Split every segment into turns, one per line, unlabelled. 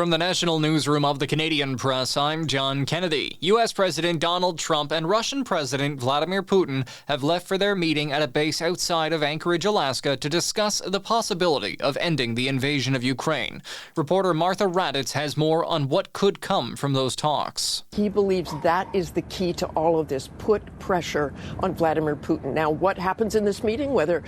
From the national newsroom of the Canadian Press, I'm John Kennedy. U.S. President Donald Trump and Russian President Vladimir Putin have left for their meeting at a base outside of Anchorage, Alaska, to discuss the possibility of ending the invasion of Ukraine. Reporter Martha Raddatz has more on what could come from those talks.
He believes that is the key to all of this, put pressure on Vladimir Putin. Now, what happens in this meeting, whether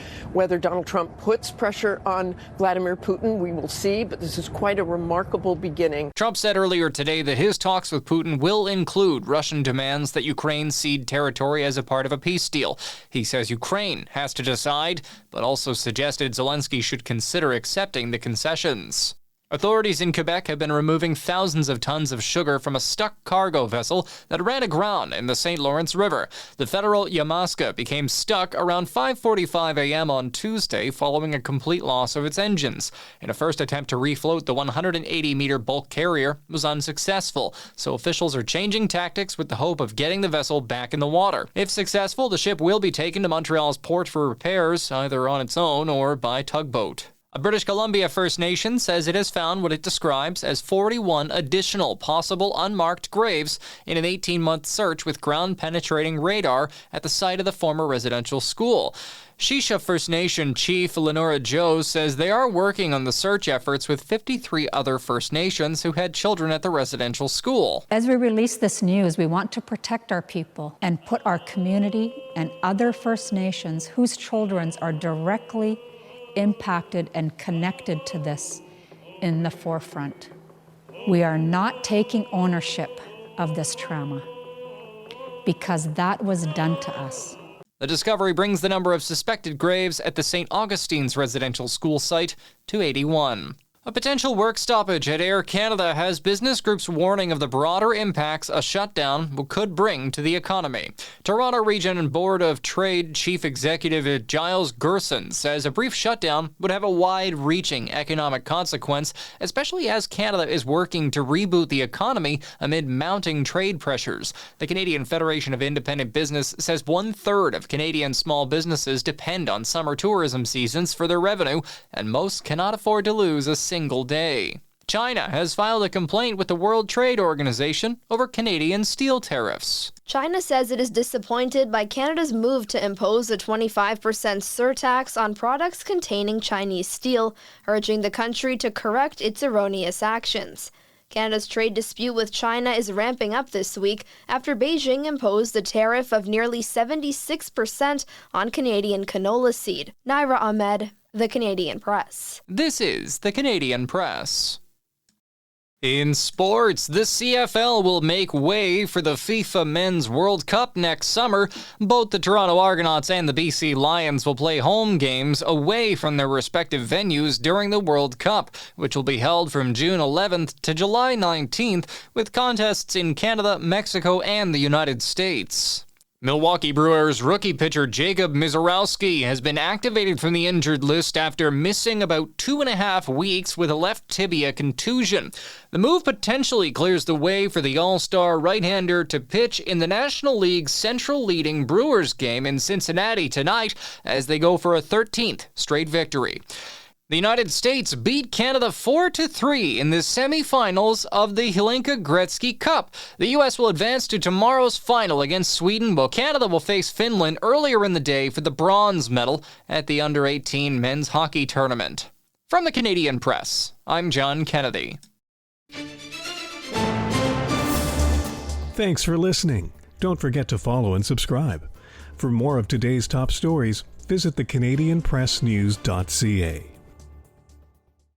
Donald Trump puts pressure on Vladimir Putin, we will see, but this is quite a remarkable beginning.
Trump said earlier today that his talks with Putin will include Russian demands that Ukraine cede territory as a part of a peace deal. He says Ukraine has to decide, but also suggested Zelensky should consider accepting the concessions. Authorities in Quebec have been removing thousands of tons of sugar from a stuck cargo vessel that ran aground in the St. Lawrence River. The federal Yamaska became stuck around 5:45 a.m. on Tuesday following a complete loss of its engines. In a first attempt to refloat, the 180-meter bulk carrier was unsuccessful, so officials are changing tactics with the hope of getting the vessel back in the water. If successful, the ship will be taken to Montreal's port for repairs, either on its own or by tugboat. A British Columbia First Nation says it has found what it describes as 41 additional possible unmarked graves in an 18-month search with ground-penetrating radar at the site of the former residential school. Shisha First Nation Chief Lenora Joe says they are working on the search efforts with 53 other First Nations who had children at the residential school.
As we release this news, we want to protect our people and put our community and other First Nations whose children are directly impacted and connected to this in the forefront. We are not taking ownership of this trauma because that was done to us.
The discovery brings the number of suspected graves at the St. Augustine's residential school site to 81. A potential work stoppage at Air Canada has business groups warning of the broader impacts a shutdown could bring to the economy. Toronto Region Board of Trade Chief Executive Giles Gerson says a brief shutdown would have a wide-reaching economic consequence, especially as Canada is working to reboot the economy amid mounting trade pressures. The Canadian Federation of Independent Business says 1/3 of Canadian small businesses depend on summer tourism seasons for their revenue, and most cannot afford to lose a single day. China has filed a complaint with the World Trade Organization over Canadian steel tariffs.
China says it is disappointed by Canada's move to impose a 25% surtax on products containing Chinese steel, urging the country to correct its erroneous actions. Canada's trade dispute with China is ramping up this week after Beijing imposed a tariff of nearly 76% on Canadian canola seed. Naira Ahmed, The Canadian Press.
This is The Canadian Press. In sports, the CFL will make way for the FIFA Men's World Cup next summer. Both the Toronto Argonauts and the BC Lions will play home games away from their respective venues during the World Cup, which will be held from June 11th to July 19th, with contests in Canada, Mexico, and the United States. Milwaukee Brewers rookie pitcher Jacob Mizorowski has been activated from the injured list after missing about 2.5 weeks with a left tibia contusion. The move potentially clears the way for the All-Star right-hander to pitch in the National League's Central leading Brewers game in Cincinnati tonight as they go for a 13th straight victory. The United States beat Canada 4-3 in the semifinals of the Hlinka Gretzky Cup. The U.S. will advance to tomorrow's final against Sweden, while Canada will face Finland earlier in the day for the bronze medal at the Under-18 men's hockey tournament. From the Canadian Press, I'm John Kennedy.
Thanks for listening. Don't forget to follow and subscribe. For more of today's top stories, visit thecanadianpressnews.ca.